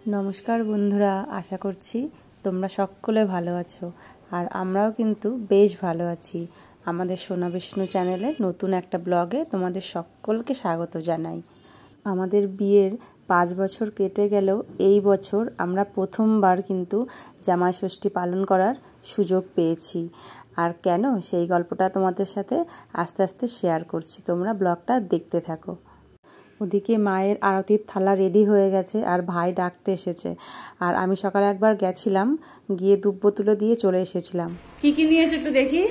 নমস্কার বন্ধুরা, আশা করছি তোমরা সকলে ভালো আছো। আর আমরাও কিন্তু বেশ ভালো আছি। আমাদের সোনা বিষ্ণু চ্যানেলে নতুন একটা ব্লগে তোমাদের সকলকে স্বাগত জানাই। আমাদের বিয়ের 5 বছর কেটে গেলেও এই বছর আমরা প্রথমবার কিন্তু জামাই ষষ্ঠী পালন করার সুযোগ পেয়েছি। আর কেন, সেই গল্পটা তোমাদের সাথে আস্তে আস্তে শেয়ার করছি, তোমরা ব্লগটা দেখতে থাকো। ওদিকে মায়ের আরতির থালা রেডি হয়ে গেছে আর ভাই ডাকতে এসেছে। আর আমি সকালে একবার গেছিলাম, গিয়ে দুব্বো তুলে দিয়ে চলে এসেছিলাম। কি কি নিয়েছে একটু দেখি।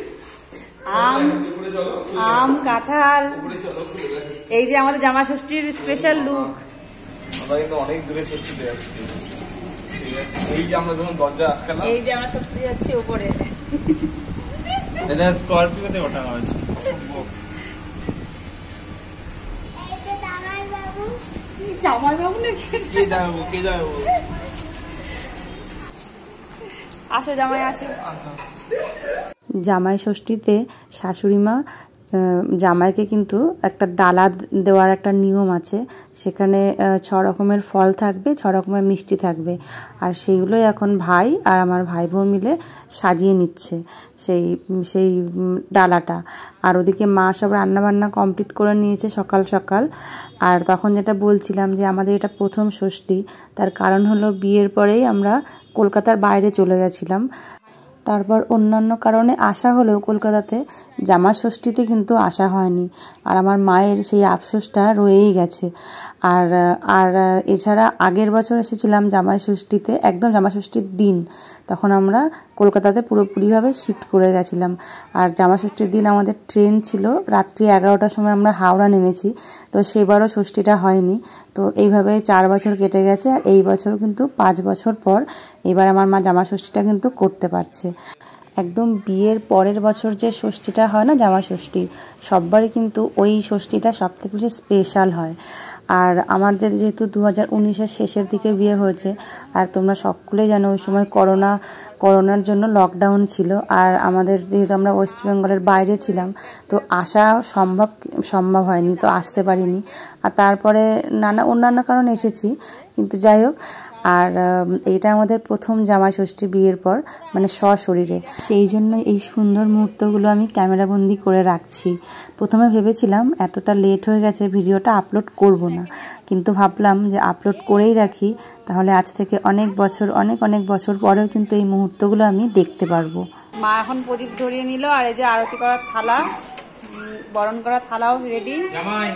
আম, কাঁঠাল, এই যে আমাদের জামা ষষ্ঠীর স্পেশাল লুক। অনেক দূরে ষষ্ঠী যাচ্ছি, এই যে আমরা যখন দরজা আটকালাম, এই যে আমরা ষষ্ঠী যাচ্ছি উপরে। এটা স্করপিওতে ওঠানো হয়েছে। জামাইবাবু নাকি? কে জামাইবাবু? কে জামাইবাবু? আসো জামাই, আসো। জামাই ষষ্ঠীতে শাশুড়িমা জামাইকে কিন্তু একটা ডালা দেওয়ার একটা নিয়ম আছে। সেখানে 6 রকমের ফল থাকবে, 6 রকমের মিষ্টি থাকবে। আর সেইগুলোই এখন ভাই আর আমার ভাই বোন মিলে সাজিয়ে নিচ্ছে সেই ডালাটা। আর ওদিকে মা সব রান্নাবান্না কমপ্লিট করে নিয়েছে সকাল সকাল। আর তখন যেটা বলছিলাম যে আমাদের এটা প্রথম ষষ্ঠী, তার কারণ হলো বিয়ের পরেই আমরা কলকাতার বাইরে চলে গেছিলাম। তারপর অন্যান্য কারণে আসা হলেও কলকাতাতে জামা ষষ্ঠীতে কিন্তু আসা হয়নি। আর আমার মায়ের সেই আফসোসটা রয়েই গেছে। আর এছাড়া আগের বছর এসেছিলাম জামাই ষষ্ঠীতে, একদম জামা ষষ্ঠীর দিন। তখন আমরা কলকাতাতে পুরোপুরিভাবে শিফট করে গেছিলাম। আর জামা ষষ্ঠীর দিন আমাদের ট্রেন ছিল, রাত্রি 11টার সময় আমরা হাওড়া নেমেছি। তো সেবারও ষষ্ঠীটা হয়নি। তো এইভাবে 4 বছর কেটে গেছে। আর এই বছর কিন্তু 5 বছর পর এবার আমার মা জামা ষষ্ঠীটা কিন্তু করতে পারছে। একদম বিয়ের পরের বছর যে ষষ্ঠীটা হয় না, জামা ষষ্ঠী, সববারই কিন্তু ওই ষষ্ঠীটা সব থেকে বেশি স্পেশাল হয়। আর আমাদের যেহেতু 2019-এর শেষের দিকে বিয়ে হয়েছে, আর তোমরা সকলেই জানো ওই সময় করোনার জন্য লকডাউন ছিল। আর আমাদের যেহেতু আমরা ওয়েস্ট বেঙ্গলের বাইরে ছিলাম, তো আসা সম্ভব হয়নি, তো আসতে পারিনি। আর তারপরে অন্যান্য কারণে এসেছি, কিন্তু যাই হোক। আর এইটা আমাদের প্রথম জামাই ষষ্ঠী বিয়ের পর, মানে সশরীরে। সেই জন্য এই সুন্দর মুহূর্তগুলো আমি ক্যামেরাবন্দি করে রাখছি। প্রথমে ভেবেছিলাম এতটা লেট হয়ে গেছে ভিডিওটা আপলোড করব না, কিন্তু ভাবলাম যে আপলোড করেই রাখি, তাহলে আজ থেকে অনেক বছর পরেও কিন্তু এই মুহূর্তগুলো আমি দেখতে পারবো। মা এখন প্রদীপ ধরিয়ে নিল। আর এই যে আরতি করার থালা, বরণ করার থালাও রেডি। জামাই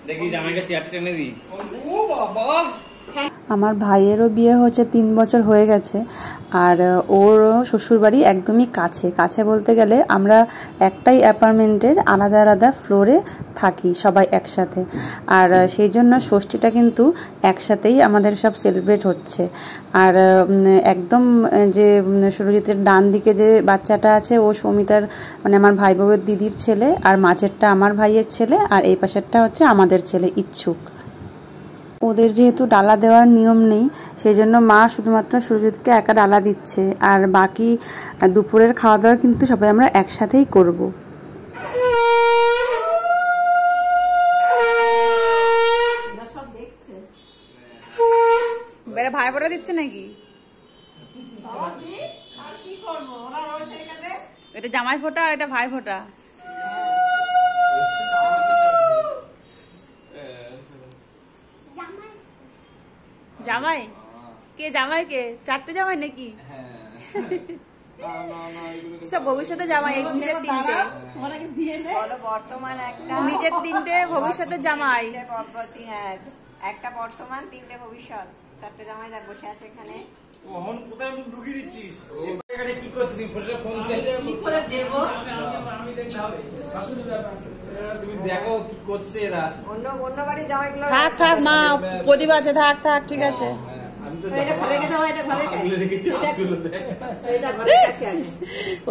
দেখি, জামাইকে চেয়ারটা টেনে দিই। ও বাবা, আমার ভাইয়েরও বিয়ে হচ্ছে 3 বছর হয়ে গেছে। আর ওর শ্বশুরবাড়ি একদমই কাছে বলতে গেলে আমরা একটাই অ্যাপার্টমেন্টের আলাদা আলাদা ফ্লোরে থাকি সবাই একসাথে। আর সেই জন্য ষষ্ঠীটা কিন্তু একসাথেই আমাদের সব সেলিব্রেট হচ্ছে। আর একদম যে সুরজিতের ডান দিকে যে বাচ্চাটা আছে, ও সৌমিতার, মানে আমার ভাই বউয়ের দিদির ছেলে। আর মাঝেরটা আমার ভাইয়ের ছেলে। আর এই পাশেরটা হচ্ছে আমাদের ছেলে ইচ্ছুক। ওদের যেহেতু ডালা দেওয়ার নিয়ম নেই, সেই জন্য মা শুধুমাত্র সুরজিৎকে একা ডালা দিচ্ছে। আর বাকি দুপুরের খাওয়া দাওয়া কিন্তু সবাই আমরা একসাথেই করব। ভাই ফোঁটা দিচ্ছে নাকি? এটা জামাই ফোঁটা, এটা ভাই ফোঁটা। জামাই কে? জামাই কে? 4টে জামাই নাকি? সব ভবিষ্যতে জামাই, এই নিচের 3টে, বর্তমান একটা, নিচের 3টে ভবিষ্যতে জামাই। হ্যাঁ, একটা বর্তমান, 3টে ভবিষ্যৎ, 4টে জামাই দেখ বসে আছে এখানে। মোহন কোথায় ঢুকিয়ে দিচ্ছিস? এখানে কি করছিস? তুই বসে ফোন দিচ্ছিস, কি করে দেব? আমি দেখলে হবে? তুমি দেখো কি করছে এরা। অন্য বাড়ি জামাইগুলো থাক মা, প্রদীপ আছে, থাক ঠিক আছে।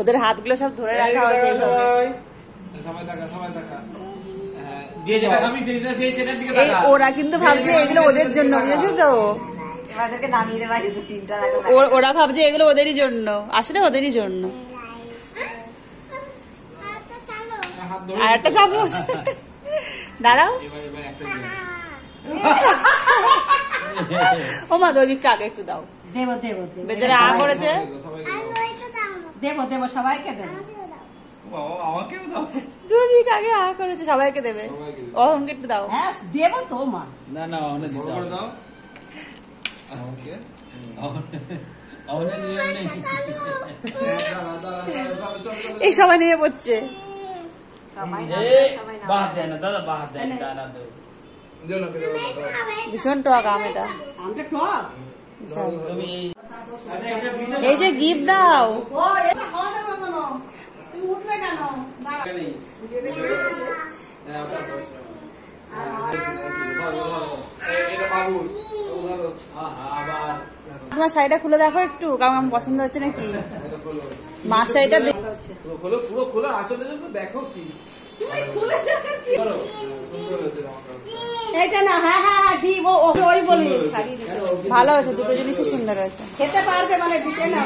ওদের হাতগুলো সব ধরে রাখা হয়েছে। ওরা কিন্তু ভাবছে এগুলো ওদের জন্য, বুঝেছো তো? ওরা ভাবছে এগুলো ওদেরই জন্য, আসলে ওদেরই জন্য। আর একটা চামচ দাঁড়াও। ও মা দৈবিককে আগে একটু দাও। দেবো দেবো দেবো বেচারা আ করেছে। দেবো দেবো সবাইকে দেবো। আমাকেও দাও। দৈবিক আগে আ করেছে, সবাইকে দেবে। অহনকে একটু দাও। হ্যাঁ দেবো তো মা। না না অহনে দিতে হবে। দাও আমাকে অহনে নিয়ম নেই। এই সবাই নিয়ে পড়ছে। বাদ দেয় না দাদা, বাদ দেয় না দাদা। ভীষণ টক আম এটা। আমটা টক। তুমি এই যে গিফট দাও। ও এসে খাওয়া দাওয়া কেন? তুমি উঠলে কেন? তোমার শাড়িটা খুলে দেখো একটু, কারণ আমার পছন্দ হচ্ছে নাকি। মা শাড়িটা খোলো, পুরো খোলো, আঁচল দেখো কি এইটা না, হ্যাঁ হ্যাঁ হ্যাঁ দিব, ওই বলি ছাড়িয়ে দিতে। ভালো হয়েছে, দুটো জিনিসই সুন্দর হয়েছে। খেতে পারবে মানে দিতে না।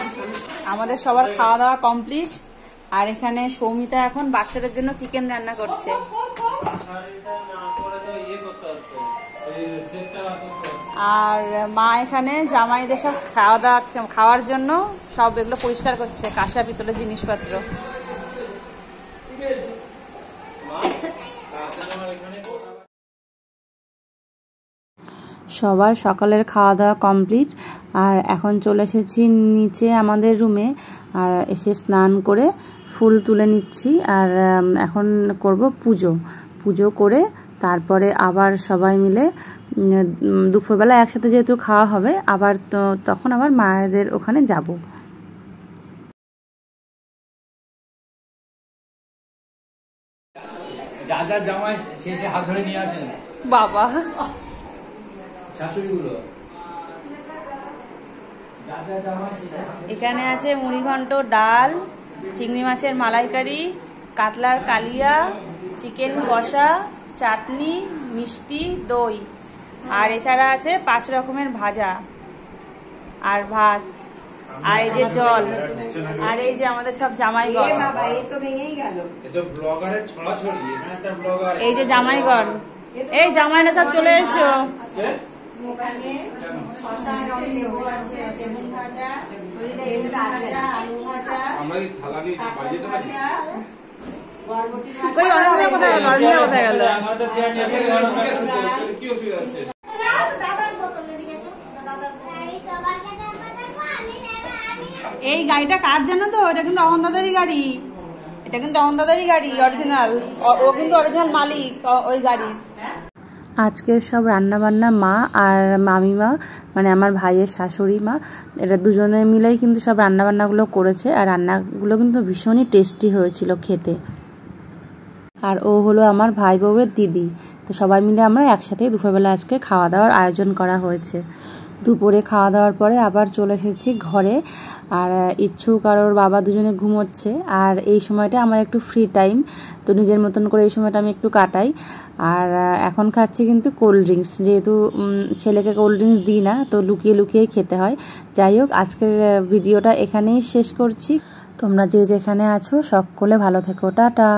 আমাদের সবার খাওয়া দাওয়া কমপ্লিট। আর এখানে সৌমিতা এখন বাচ্চাদের জন্য চিকেন রান্না করছে। আর মা এখানে জামাইদের সব খাওয়া দাওয়া খাওয়ার জন্য সব এগুলো পরিষ্কার করছে, কাঁসা পিতলের জিনিসপত্র। সবার সকালের খাওয়া দাওয়া কমপ্লিট। আর এখন চলে এসেছি নিচে আমাদের রুমে, আর এসে স্নান করে ফুল তুলে নিচ্ছি। আর এখন করব পুজো করে তারপরে আবার সবাই মিলে দুপুরবেলা একসাথে যেহেতু খাওয়া হবে, আবার তখন আবার মায়েদের ওখানে যাব। যা যা জামাই শেষে হাত ধরে নিয়ে আসেন বাবা শাশুড়িগুলো। এখানে আছে মুড়িঘণ্ট, ডাল, চিংড়ি মাছের মালাইকারি, কাতলার কালিয়া, চিকেন কষা, চাটনি, মিষ্টি, দই। আর এছাড়া আছে 5 রকমের ভাজা আর ভাত, আর এই যে জল, আর এই যে আমাদের সব জামাইগণ। বাবা এই তো ভেঙেই গেল। এটা ব্লগারের ছড়াছড়ি, এখানে একটা ব্লগার। এই যে জামাইগণ, এই জামাইরা সব চলে এসো। ওখানে শসা আছে, লেবু আছে, বেগুন ভাজা, আলু ভাজা, আমরা কি থালা নিয়ে বাজেট আছে? বরবটি ওই অরণ্য কোথায় গেল? অরণ্য কোথায় গেল? আমাদের চেয়ার নিয়ে আসেন। কি অসুবিধা আছে? এই গাড়িটা কার জানো তো? এটা কিন্তু অহন দাদারই গাড়ি। এটা কিন্তু অহন দাদারই গাড়ি অরিজিনাল। ও কিন্তু অরিজিনাল মালিক ওই গাড়ির। আজকের সব রান্নাবান্না মা আর মামিমা, মানে আমার ভাইয়ের শাশুড়ি মা, এরা দুজনে মিলেই কিন্তু সব রান্নাবান্নাগুলো করেছে। আর রান্নাগুলো কিন্তু ভীষণই টেস্টি হয়েছিল খেতে। আর ও হলো আমার ভাই বউয়ের দিদি। তো সবাই মিলে আমরা একসাথেই দুপুরবেলা আজকে খাওয়া দাওয়ার আয়োজন করা হয়েছে। দুপুরে খাওয়া দাওয়ার পরে আবার চলে এসেছি ঘরে। আর ইচ্ছুক আর ওর বাবা দুজনে ঘুমোচ্ছে। আর এই সময়টা আমার একটু ফ্রি টাইম, তো নিজের মতন করে এই সময়টা আমি একটু কাটাই। আর এখন খাচ্ছি কিন্তু কোল্ড ড্রিঙ্কস, যেহেতু ছেলেকে কোল্ড ড্রিঙ্কস দিই না, তো লুকিয়ে লুকিয়েই খেতে হয়। যাই হোক, আজকের ভিডিওটা এখানেই শেষ করছি। তোমরা যে যেখানে আছো সকলে ভালো থেকো, টাটা।